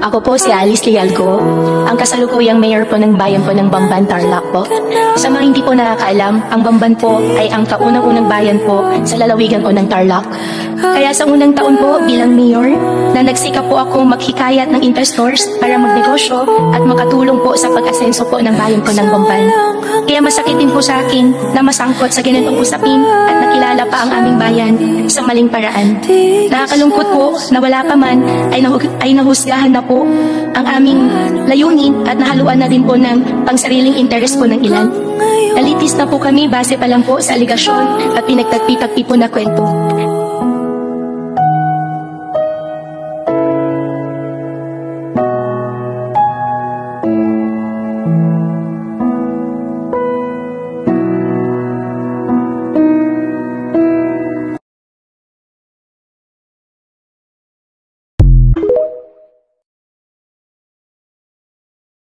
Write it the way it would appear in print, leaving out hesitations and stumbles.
Ako po si Alice Lialgo, ang kasalukuyang mayor po ng bayan po ng Bamban, Tarlac po. Sa mga hindi po nakakaalam, ang Bamban po ay ang kaunang-unang bayan po sa lalawigan po ng Tarlac. Kaya sa unang taon po bilang mayor, na nagsikap po ako maghikayat ng investors para magnegosyo at makatulong po sa pag-asenso po ng bayan po ng Bamban. Kaya masakit din po sa akin na masangkot sa ganitong usapin at nakilala pa ang aming bayan sa maling paraan. Nakakalungkot po na wala pa man ay nahusgahan na po ang aming layunin at nahaluan na din po ng pangsariling interes po ng ilan. Nalitis na po kami base pa lang po sa aligasyon at pinagtagpi-tagpi po na kwento.